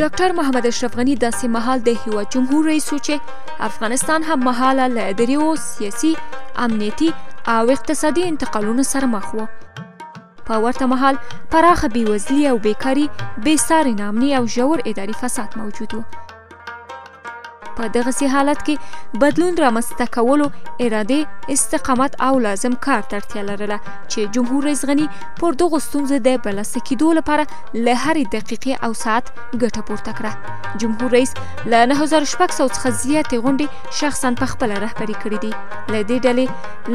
ډاکټر محمد اشرف غني داسې مهال د هیواد جمهور رئیس و چې افغانستان هم مهاله له دریو سیاسي، امنیتي او اقتصادي انتقالونو سره مخ و. په ورته مهال پراخه بېوزلي او بیکاري، بېساري ناامني او ژور اداري فساد موجود و. په دغسې حالت کې بدلون رامنځته کولو ارادې، استقامت او لازم کار ته اړتیا لرله چې جمهور رئیس غني پر دغو ستونزو د برلاسه کېدو لپاره له هرې دقیقې او ساعت ګټه پورته کړه. جمهور رئیس له 9600 څخه زیاتې غونډې شخصا په خپله رهبري کړې دي. له دې ډلې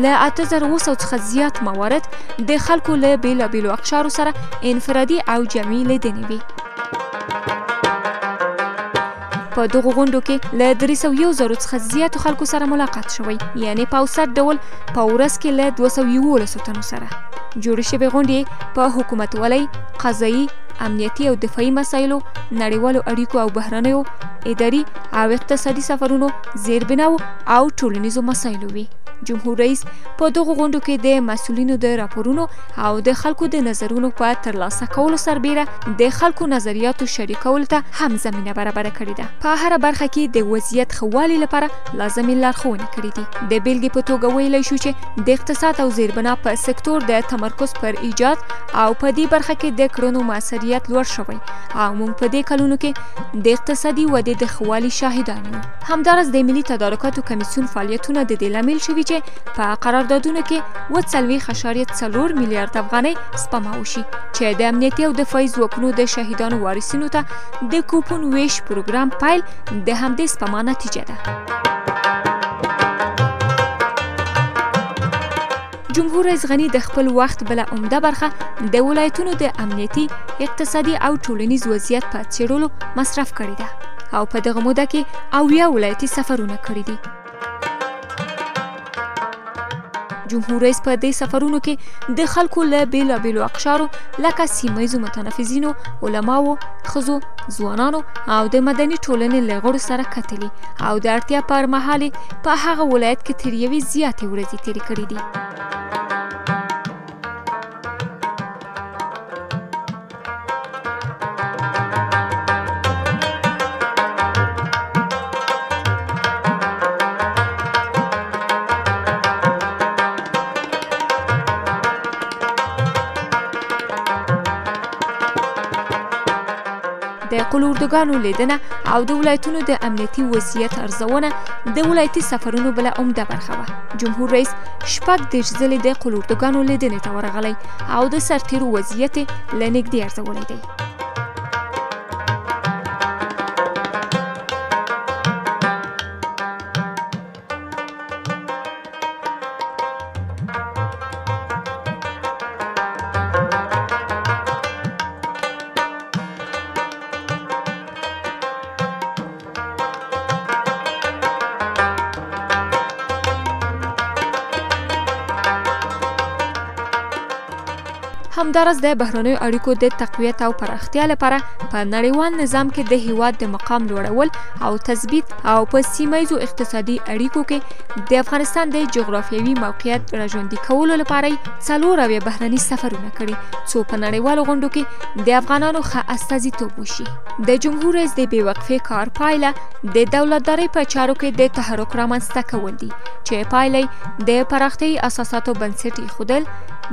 له 8700 څخه زیات موارد د خلکو له بېلابېلو اقشارو سره انفرادي او جمعي لیدنې وي. په دغو غونډو کې له 301,000 څخه زیاتو خلکو سره ملاقات شوی، یعنی په اوسط ډول په ورځ کې له 211 تنو سره. جوړې شوې غونډې په حکومتولۍ، قضایي، امنیتي او دفاعي مسایلو، نړیوالو اړیکو او بهرنیو، اداري او اقتصادي سفرونو، زیربناو او ټولنیزو مسایلو وي. جمهور رئیس په دغو غونډو کې د مسؤلینو د راپورونو او د خلکو د نظرونو په ترلاسه کولو سربیره د خلکو نظریاتو شریکولو ته هم زمینه برابره کړې ده. په هره برخه کې د وضعیت ښه والي لپاره لازمې لارښوونې کړې دي. د بیلګې په توګه ویلی شو چې د اقتصاد او زیربنا په سکتور د تمرکز پر ایجاد او په دې برخه کې د کړنو موثریت لوړ شوی او موږ په دې کلونو کې د اقتصادي ودې د ښه والي شاهدان یو. همداراز د ملي تدارکاتو کمیسیون فعالیتونه د دې لامل شوي چې په قراردادونو کې 40.4 میلیارد افغانۍ سپما وشي چې د امنیتي او دفاعي ځواکونو د شهیدانو وارثینو ته د کوپن ویش پروګرام پیل د همدې سپما نتیجه ده. جمهور رئیس غني د خپل وخت بله عمده برخه د ولایتونو د امنیتي، اقتصادي او ټولنیز وضعیت په څېړلو مصرف کړې ده او په دغه موده کې 80 ولایتي سفرونه کړي دي. جمهور رئیس په دې سفرونو کې د خلکو له بېلابېلو اقشارو لکه سیمه ییزو متنفذینو، علماو، ښځو، ځوانانو او د مدني ټولنې له غړو سره کتلي او د اړتیا پر مهال په هغه ولایت کې تر یوې زیاتې ورځې تېرې کړې دي. د قلوردګانو لیدنه او د ولایتونو د امنیتي وضعیت ارزونه د ولایتي سفرونو بله عمده برخه وه. جمهور رئیس 36 ځلې د قلوردګانو لیدنې ته ورغلی او د سرتیرو وضعیت یې له نږدې ارزولی دی. همداراز د بهرنیو اړیکو د تقویت او پراختیا لپاره په نړیوال نظام کې د هیواد د مقام لوړول او تثبیت او په سیمه ییزو اقتصادي اړیکو کې د افغانستان د جغرافیوي موقعیت راژوندي کولو لپاره 4 بهرني سفرونه کړي څو په نړیوالو غونډو کې د افغانانو ښه استازیتوب وشي. د جمهور رئیس د بېوقفې کار پایله د دولتدارۍ په چارو کې د تحرک رامنځته کول دي چې پایله د پراختیایي اساساتو بنسټ ایښودل،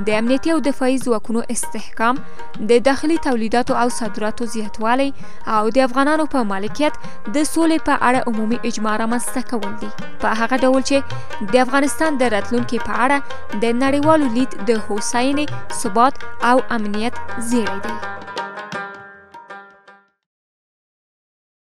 د امنیتي او دفاعي ځواکونو استحکام، د داخلي تولیداتو او صادراتو زیاتوالی او د افغانانو په مالکیت د سولې په اړه عمومي اجماع رامنځته کول دي په هغه ډول چې د افغانستان د راتلونکي په اړه د نړیوالو لید د هوساینې، ثبات او امنیت زیری دی.